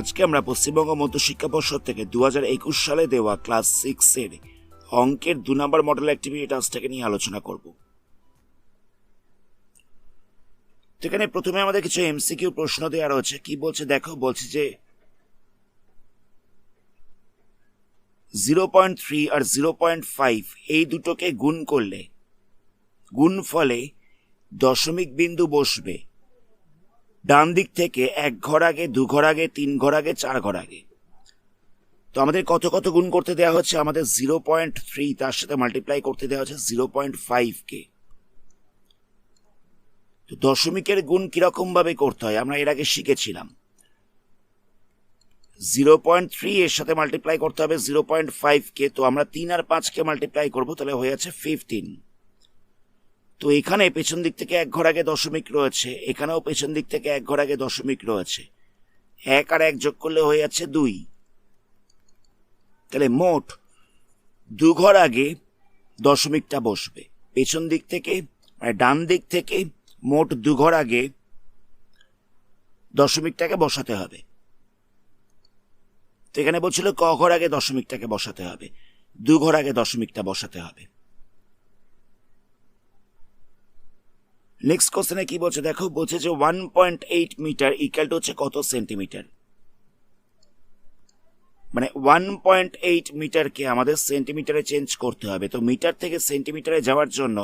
আজকে আমরা পশ্চিমবঙ্গ মধ্যশিক্ষা পর্ষদ থেকে 2021 সালে দেওয়া ক্লাস 6 এর অঙ্কের 2 নম্বর মডেল অ্যাক্টিভিটি টাস্কটাকে নিয়ে আলোচনা করব। তো এখানে প্রথমে আমাদের কিছু এমসিকিউ প্রশ্ন দেওয়া রয়েছে। কি বলছে দেখো, বলছে যে 0.3 আর 0.5 এই দুটোকে গুণ করলে গুণ ফলে দশমিক বিন্দু বসবে ডান দিক থেকে 1 ঘর আগে, 2 ঘর আগে, 3 ঘর আগে, 4 ঘর আগে। তো আমাদের কত কত গুণ করতে দেওয়া হচ্ছে, আমাদের 0.3 তার সাথে মাল্টিপ্লাই করতে দেওয়া হচ্ছে 0.5 কে। তো দশমিকের গুণ কিরকম ভাবে করতে হয় আমরা এর আগে শিখেছিলাম। 0.3 এর সাথে মাল্টিপ্লাই করতে হবে 0.5 কে। তো আমরা 3 আর 5 কে মাল্টিপ্লাই করবো, তাহলে হয়ে যাচ্ছে 15। তো এখানে পেছন দিক থেকে 1 ঘর আগে দশমিক রয়েছে, এখানেও পেছন দিক থেকে 1 ঘর আগে দশমিক রয়েছে। 1 আর 1 যোগ করলে হয়ে যাচ্ছে 2। তাহলে মোট 2 ঘর আগে দশমিকটা বসবে। পেছন দিক থেকে মানে ডান দিক থেকে মোট 2 ঘর আগে দশমিকটাকে বসাতে হবে। তো এখানে বলছিল ক ঘর আগে দশমিকটাকে বসাতে হবে, 2 ঘর আগে দশমিকটা বসাতে হবে। নেক্সট কোশ্চেনে কি বলছে দেখো, বলছে যে 1.8 মিটার ইকুয়াল টু হচ্ছে কত সেন্টিমিটার। মানে 1.8 মিটারকে আমাদের সেন্টিমিটারে চেঞ্জ করতে হবে। তো মিটার থেকে সেন্টিমিটারে যাওয়ার জন্য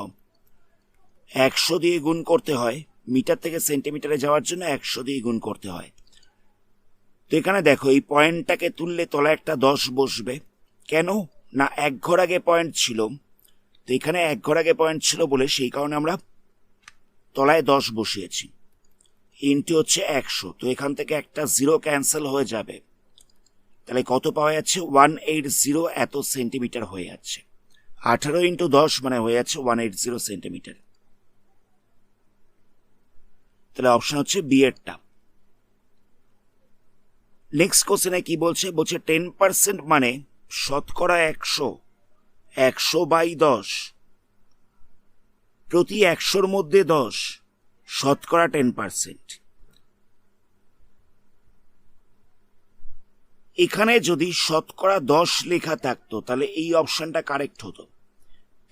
100 দিয়ে গুণ করতে হয়, মিটার থেকে সেন্টিমিটারে যাওয়ার জন্য 100 দিয়ে গুণ করতে হয়। তো এখানে দেখো এই পয়েন্টটাকে তুললে তলায় একটা 10 বসবে। কেন না 1 ঘর আগে পয়েন্ট ছিল, তো এখানে 1 ঘর আগে পয়েন্ট ছিল বলে সেই কারণে আমরা তলায় 10 বসিয়েছি। ইনটু হচ্ছে 100। তো এখান থেকে একটা 0 ক্যান্সেল হয়ে যাবে, তাহলে কত পাওয়া যাচ্ছে 180 এত সেন্টিমিটার হয়ে যাচ্ছে। 18 ইন্টু 10 মানে হয়ে যাচ্ছে 180 সেন্টিমিটার। তাহলে অপশন হচ্ছে বি এরটা। নেক্সট কোশ্চেনে কি বলছে, বলছে 10% মানে শতকরা 100, 100/10, প্রতি 100-র মধ্যে 10, শতকরা 10%। এখানে যদি শতকরা 10 লেখা থাকতো তাহলে এই অপশনটা কারেক্ট হতো,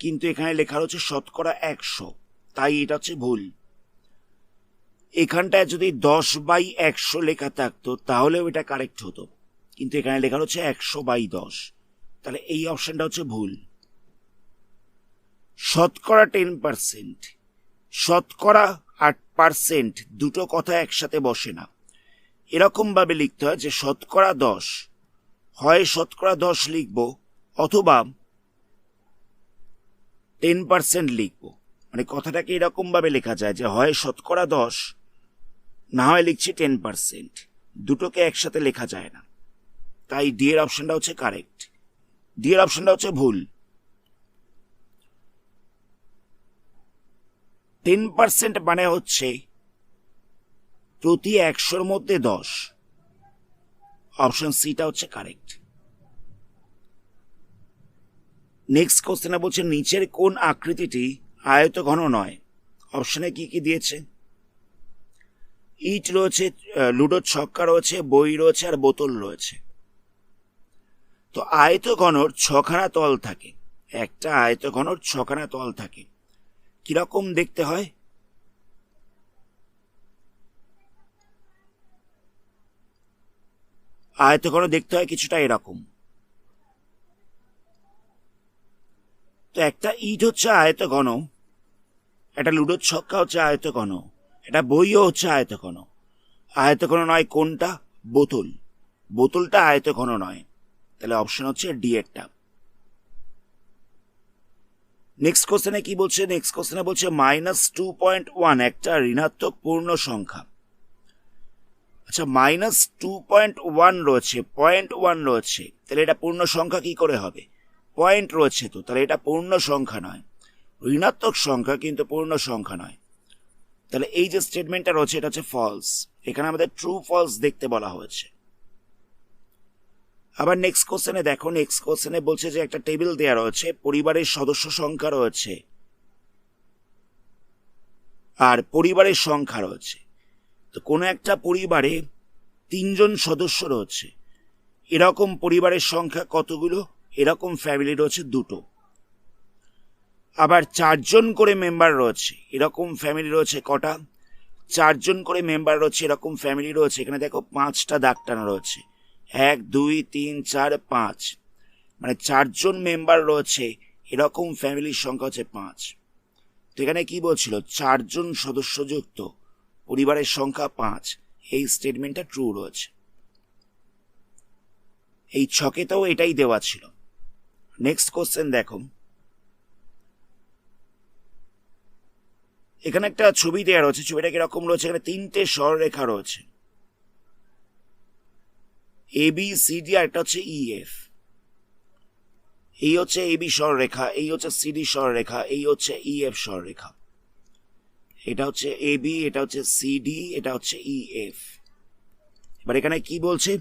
কিন্তু এখানে লেখা হচ্ছে শতকরা 100, তাই এটা হচ্ছে ভুল। এখানটায় যদি 10/100 লেখা থাকতো তাহলেও এটা কারেক্ট হতো, কিন্তু এখানে লেখা হচ্ছে 100/10, তাহলে এই অপশনটা হচ্ছে ভুল। শতকরা 10%, শতকরা 8% দুটো কথা একসাথে বসে না। এরকম ভাবে লিখতে হয় যে শতকরা 10, হয় শতকরা 10 লিখবো অথবা 10% লিখবো। মানে কথাটাকে এরকম ভাবে লেখা যায় যে হয় শতকরা 10, না হয় লিখছি 10%, দুটোকে একসাথে লেখা যায় না। তাই ডি এর অপশনটা হচ্ছে কারেক্ট, ডি এর অপশনটা হচ্ছে ভুল। 10% মানে হচ্ছে প্রতি 100-র মধ্যে 10, অপশন সিটা হচ্ছে কারেক্ট। নেক্সট কোশ্চেনে বলছে নিচের কোন আকৃতিটি আয়তঘন নয়। অপশনে কি কি দিয়েছে, ইট রয়েছে, লুডোর ছক্কা রয়েছে, বই রয়েছে আর বোতল রয়েছে। তো আয়তঘনর 6খানা তল থাকে, একটা আয়তঘনর 6খানা তল থাকে। কিরকম দেখতে হয়, আয়তঘন দেখতে হয় কিছুটা এরকম। তো একটা ইট হচ্ছে আয়তঘন, একটা লুডোর ছক্কা হচ্ছে আয়তঘন, একটা বইও হচ্ছে আয়তঘন। আয়তঘন নয় কোনটা, বোতল, বোতলটা আয়তঘন নয়। তাহলে অপশন হচ্ছে ডি এরটা। নেক্সট কোশ্চেনে কি বলছে, নেক্সট কোশ্চেনে বলছে -2.1 একটা ঋণাত্মক পূর্ণ সংখ্যা। আচ্ছা, -2.1 রয়েছে, 0.1 রয়েছে, তাহলে এটা পূর্ণ সংখ্যা কি করে হবে, পয়েন্ট রয়েছে তো, তাহলে এটা পূর্ণ সংখ্যা নয়। ঋণাত্মক সংখ্যা কিন্তু পূর্ণ সংখ্যা নয়। তাহলে এই যে স্টেটমেন্টটা রয়েছে এটা হচ্ছে ফলস। এখানে আমাদের ট্রু ফলস দেখতে বলা হয়েছে। আবার নেক্সট কোশ্চেনে দেখো, নেক্সট কোশ্চেনে বলছে যে একটা টেবিল দেওয়া রয়েছে, পরিবারের সদস্য সংখ্যা রয়েছে আর পরিবারের সংখ্যা রয়েছে। তো কোনো একটা পরিবারে 3 জন সদস্য রয়েছে, এরকম পরিবারের সংখ্যা কতগুলো? এরকম ফ্যামিলি রয়েছে 2টো। আবার 4জন করে মেম্বার রয়েছে, এরকম ফ্যামিলি রয়েছে কটা? 4জন করে মেম্বার রয়েছে, এরকম ফ্যামিলি রয়েছে। এখানে দেখো 5টা দাগ টানা রয়েছে, 1 2 3 4 5, মানে 4জন মেম্বার রয়েছে, এরকম ফ্যামিলির সংখ্যা হচ্ছে 5। তো এখানে কি বলছিল? 4জন সদস্যযুক্ত পরিবারের সংখ্যা 5। এই স্টেটমেন্টটা ট্রু রয়েছে। এই ছকেতেও এটাই দেওয়া ছিল। নেক্সট কোশ্চেন দেখো, এখানে একটা ছবি দেওয়া রয়েছে। ছবিটা কিরকম রয়েছে? এখানে 3টে সরলরেখা রয়েছে, এ বি সি ডি, আর একটা হচ্ছে ই এফ। এই হচ্ছে এ বি সরলরেখা, এই হচ্ছে সি ডি সরলরেখা, এই হচ্ছে ই এফ সরলরেখা। এটা হচ্ছে এ বি, এটা হচ্ছে সি ডি, এটা হচ্ছে ই এফ। এবার এখানে কি বলছে?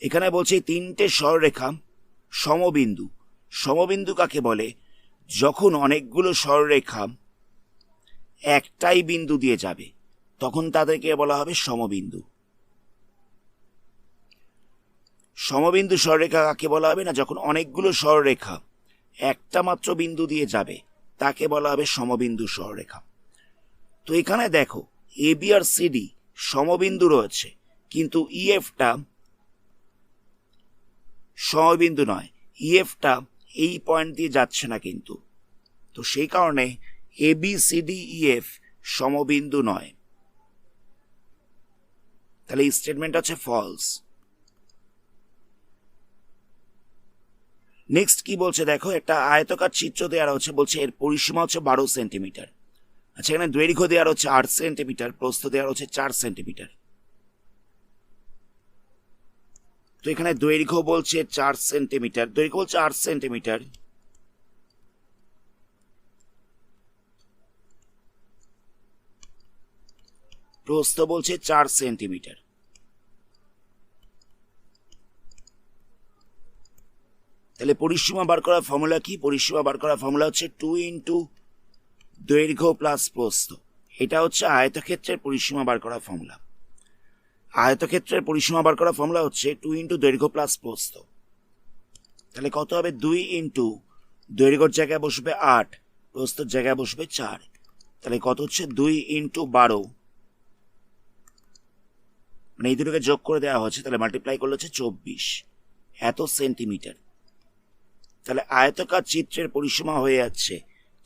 এখানে বলছে 3টে সরলরেখা সমবিন্দু। সমবিন্দু কাকে বলে? যখন অনেকগুলো সরলরেখা একটাই বিন্দু দিয়ে যাবে তখন তাদেরকে বলা হবে সমবিন্দু। সমবিন্দু সরলরেখা কাকে বলা হবে? না, যখন অনেকগুলো সরলরেখা একটা মাত্র বিন্দু দিয়ে যাবে তাকে বলা হবে সমবিন্দু সরলরেখা। তো এখানে দেখো A B R C D সমবিন্দু রয়েছে, কিন্তু ইএফটা সমবিন্দু নয়। ইএফটা এই পয়েন্ট দিয়ে যাচ্ছে না কিন্তু, তো সেই কারণে A B C D E F সমবিন্দু নয়। তাহলে এই স্টেটমেন্ট হচ্ছে ফলস। নেক্সট কি বলছে দেখো, একটা আয়তকার চিত্র দেওয়া রয়েছে, বলছে এর পরিসীমা হচ্ছে 12 সেন্টিমিটার। আচ্ছা, এখানে দৈর্ঘ্য দেওয়া রয়েছে 8 সেন্টিমিটার, প্রস্থ দেওয়া রয়েছে 4 সেন্টিমিটার। তো এখানে দৈর্ঘ্য বলছে 4 সেন্টিমিটার, দৈর্ঘ্য বলছে 8 সেন্টিমিটার, প্রস্থ বলছে 4 সেন্টিমিটার। তাহলে পরিসীমা বার করার ফর্মুলা কি? পরিসীমা বার করার ফর্মুলা হচ্ছে 2 ইন্টু দৈর্ঘ্য প্লাস প্রস্থ। এটা হচ্ছে আয়তক্ষেত্রের পরিসীমা বার করার ফর্মুলা। আয়তক্ষেত্রের পরিসীমা বার করার ফর্মুলা হচ্ছে 2 ইন্টু দৈর্ঘ্য প্লাস প্রস্থ। তাহলে কত হবে? 2 ইন্টু দৈর্ঘ্যের জায়গায় বসবে 8, প্রস্থের জায়গায় বসবে 4। তাহলে কত হচ্ছে? 2 ইন্টু 12, মানে এই দুটোকে যোগ করে দেওয়া হচ্ছে, তাহলে মাল্টিপ্লাই করলে হচ্ছে 24 এত সেন্টিমিটার। তাহলে আয়তকার চিত্রের পরিসীমা হয়ে যাচ্ছে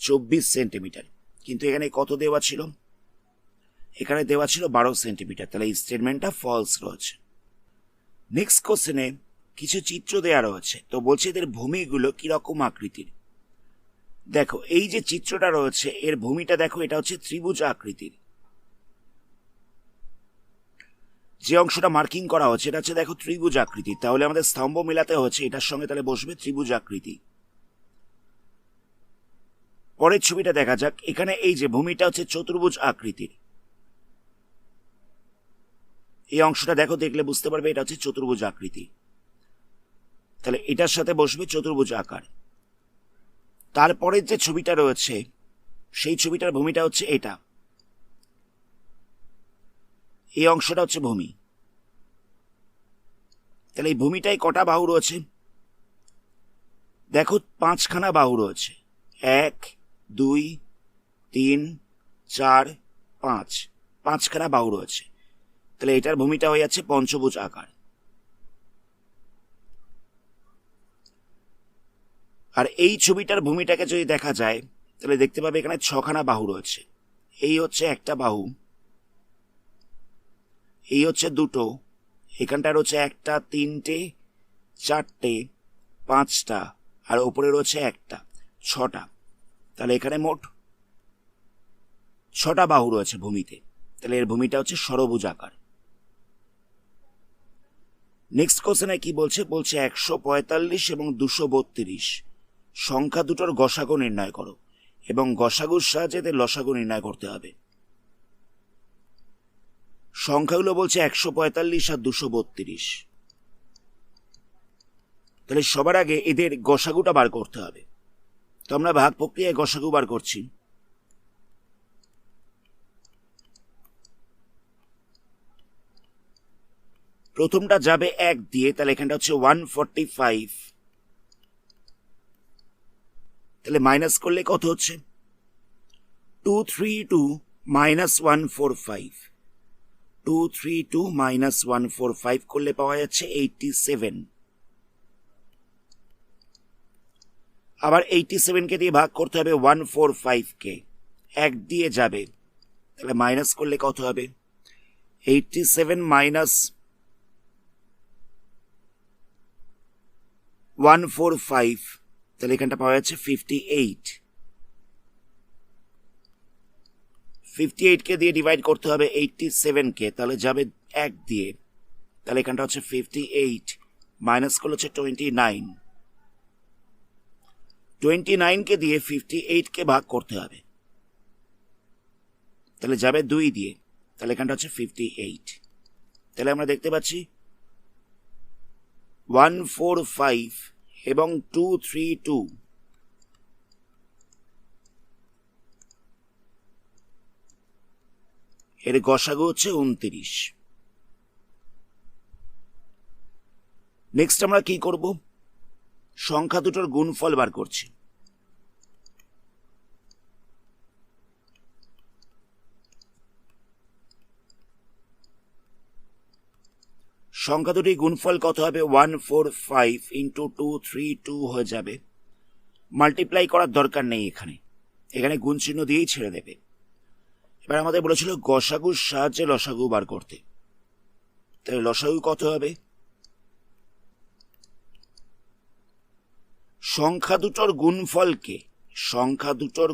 24 সেন্টিমিটার, কিন্তু এখানে কত দেওয়া ছিল? এখানে দেওয়া ছিল 12 সেন্টিমিটার। তাহলে এই স্টেটমেন্টটা ফলস রয়েছে। নেক্সট কোশ্চেনে কিছু চিত্র দেওয়া রয়েছে, তো বলছে এদের ভূমিগুলো কিরকম আকৃতির। দেখো এই যে চিত্রটা রয়েছে এর ভূমিটা দেখো, এটা হচ্ছে ত্রিভুজ আকৃতির। যে অংশটা মার্কিং করা হচ্ছে এটা হচ্ছে দেখো ত্রিভুজ আকৃতি, তাহলে আমাদের স্তম্ভ মেলাতে হচ্ছে এটার সঙ্গে, তাহলে বসবে ত্রিভুজ আকৃতি। পরের ছবিটা দেখা যাক। এখানে এই যে ভূমিটা হচ্ছে চতুর্ভুজ আকৃতির, এই অংশটা দেখো, দেখলে বুঝতে পারবে এটা হচ্ছে চতুর্ভুজ আকৃতি। তাহলে এটার সাথে বসবে চতুর্ভুজ আকার। তারপরের যে ছবিটা রয়েছে সেই ছবিটার ভূমিটা হচ্ছে এটা, এই অংশটা হচ্ছে ভূমি। তাহলে এই ভূমিটায় কটা বাহু রয়েছে? দেখো 5খানা বাহু রয়েছে, 1 2 3 4 5, 5খানা বাহু রয়েছে। তাহলে এটার ভূমিটা হয়ে যাচ্ছে পঞ্চভুজ আকার। আর এই ছবিটার ভূমিটাকে যদি দেখা যায় তাহলে দেখতে পাবে এখানে 6খানা বাহু রয়েছে। এই হচ্ছে একটা বাহু, এই হচ্ছে দুটো, এখানটা রয়েছে 1টা 3টে 4টে 5টা, আর ওপরে রয়েছে 1টা 6টা। তাহলে এখানে মোট 6টা বাহু রয়েছে ভূমিতে। তাহলে এর ভূমিটা হচ্ছে ষড়ভুজ আকার। নেক্সট কোশ্চেনে কি বলছে? বলছে 145 এবং 232 সংখ্যা দুটোর গসাগু নির্ণয় করো, এবং গসাগুর সাহায্যে এদের লসাগু নির্ণয় করতে হবে। সংখ্যাগুলো বলছে 145 আর 232। তাহলে সবার আগে এদের গসাগুটা বার করতে হবে। তো আমরা ভাগ প্রক্রিয়ায় গসাগু বার করছি। প্রথমটা যাবে 1 দিয়ে, তাহলে এখানটা হচ্ছে 145, তাহলে মাইনাস করলে কত হচ্ছে 232 মাইনাস 145, 232 মাইনাস 145 করলে পাওয়া যাচ্ছে 87। আবার 87কে দিয়ে ভাগ করতে হবে 145কে, 1 দিয়ে যাবে, তাহলে মাইনাস করলে কত হবে 87 মাইনাস 145, তাহলে এখানটা পাওয়া যাচ্ছে 58, 58কে দিয়ে ডিভাইড করতে হবে 87কে, তাহলে যাবে 1 দিয়ে, তাহলে এখানটা হচ্ছে 58 মাইনাস করলে হচ্ছে 29, 29কে দিয়ে 58কে ভাগ করতে হবে, তাহলে যাবে 2 দিয়ে, তাহলে এখানটা হচ্ছে 58। তাহলে আমরা দেখতে পাচ্ছি 145 এবং 232 এর গসাগু হচ্ছে 29। নেক্সট আমরা কি করব, সংখ্যা দুটোর গুণফল বার করছি। সংখ্যা দুটি গুণফল কত হবে 145 ইন্টু 232 হয়ে যাবে। মাল্টিপ্লাই করার দরকার নেই, এখানে গুণ চিহ্ন দিয়েই ছেড়ে দেবে। এবার আমাদের বলেছিল গসাগুর সাহায্যে লসাগু বার করতে, তাহলে লসাগু কত হবে, সংখ্যা দুটোর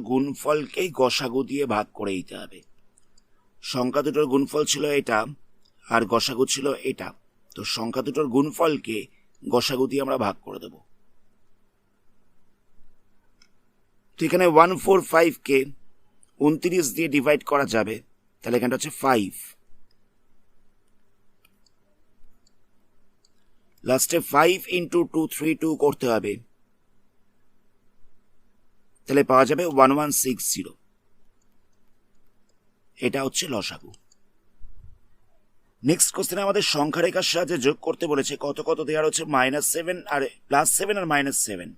গুণফলকে গসাগু দিয়ে ভাগ করে দিতে হবে। সংখ্যা দুটোর গুণফল ছিল এটা আর গসাগু ছিল এটা, তো সংখ্যা দুটোর গুণফলকে গসাগু দিয়ে আমরা ভাগ করে দেব। তো এখানে 145কে 29 দিয়ে ডিভাইড করা যাবে, তাহলে এখানটা হচ্ছে 5, লাস্টে 5 ইন্টু 232 করতে হবে, তাহলে পাওয়া যাবে 1160, এটা হচ্ছে লসাগু। নেক্সট কোশ্চেনে আমাদের সংখ্যা রেখার সাহায্যে যোগ করতে বলেছে, কত কত দেওয়ার হচ্ছে -7 আর +7 আর -7,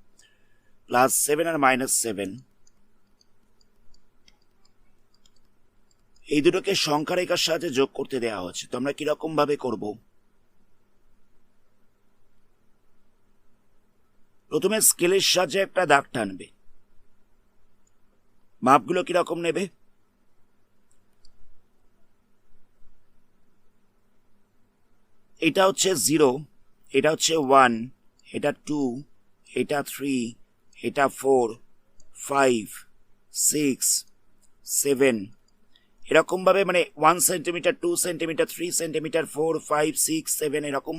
+7 আর -7 এই দুটোকে সংখ্যা রেখার সাহায্যে যোগ করতে দেওয়া হচ্ছে। তো আমরা কিরকম ভাবে করব, প্রথমে স্কেলের সাহায্যে একটা দাগ টানবে, মাপগুলো কিরকম নেবে, এটা হচ্ছে 0, এটা হচ্ছে 1, এটা 2, এটা 3, এটা 4, 5, 6, 7 এরকম ভাবে, 1 সেন্টিমিটার, 2 সেন্টিমিটার, 3 সেন্টিমিটার, 4, 5, 6, 7 এরকম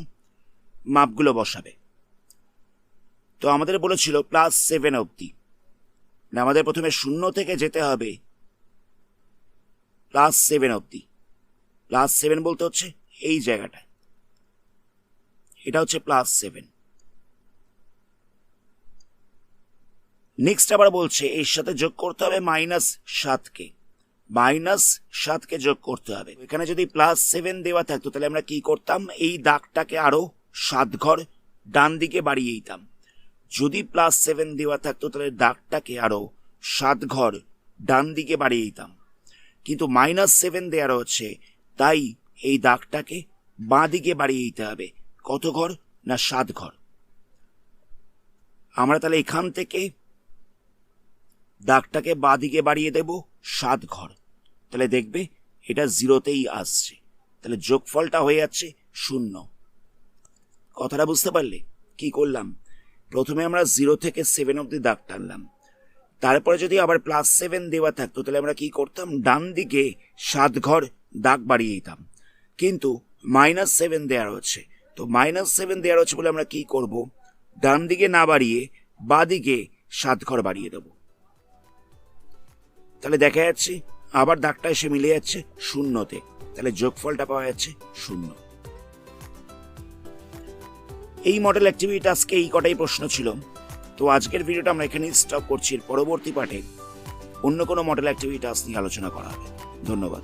মাপগুলো বসাবে। তো আমাদের বলেছিল +7 অবধি, আমাদের প্রথমে 0 থেকে যেতে হবে +7 অবধি। +7 বলতে হচ্ছে এই জায়গাটা, এটা হচ্ছে +7। নেক্সট আবার বলছে এর সাথে যোগ করতে হবে -7কে যোগ করতে হবে। এখানে যদি +7 দেওয়া থাকতো, তাহলে আমরা কি করতাম, এই দাগটাকে আরো 7 ঘর ডান দিকে বাড়িয়ে দিতাম। যদি +7 দেওয়া থাকতো, তাহলে দাগটাকে আরো 7 ঘর ডান দিকে বাড়িয়ে দিতাম, কিন্তু -7 দেওয়া হচ্ছে, তাই এই দাগটাকে বাঁ দিকে বাড়িয়ে দিতে হবে। কত ঘর না 7 ঘর। আমরা তাহলে এখান থেকে দাগটাকে বাঁ দিকে বাড়িয়ে দেব 7 ঘর, তাহলে দেখবে এটা 0তেই আসছে, তাহলে যোগফলটা হয়ে যাচ্ছে 0। কথাটা বুঝতে পারলে? কি করলাম, প্রথমে আমরা 0 থেকে 7 অবধি দাগ টানলাম, তারপরে যদি আবার +7 দেওয়া থাকতো, তাহলে আমরা কি করতাম, ডান দিকে 7 ঘর দাগ বাড়িয়ে দিতাম, কিন্তু -7 দেওয়া হচ্ছে, তো -7 দেওয়া হচ্ছে বলে আমরা কি করব, ডান দিকে না বাড়িয়ে বাঁ দিকে 7 ঘর বাড়িয়ে দেব। তাহলে দেখা যাচ্ছে আবার দাগটা এসে মিলে যাচ্ছে 0তে, তাহলে যোগফলটা পাওয়া যাচ্ছে 0। এই মডেল অ্যাক্টিভিটি আজকে এই কটাই প্রশ্ন ছিল। তো আজকের ভিডিওটা আমরা এখানেই স্টপ করছি। পরবর্তী পাঠে অন্য কোনো মডেল অ্যাক্টিভিটি নিয়ে আলোচনা করা হবে। ধন্যবাদ।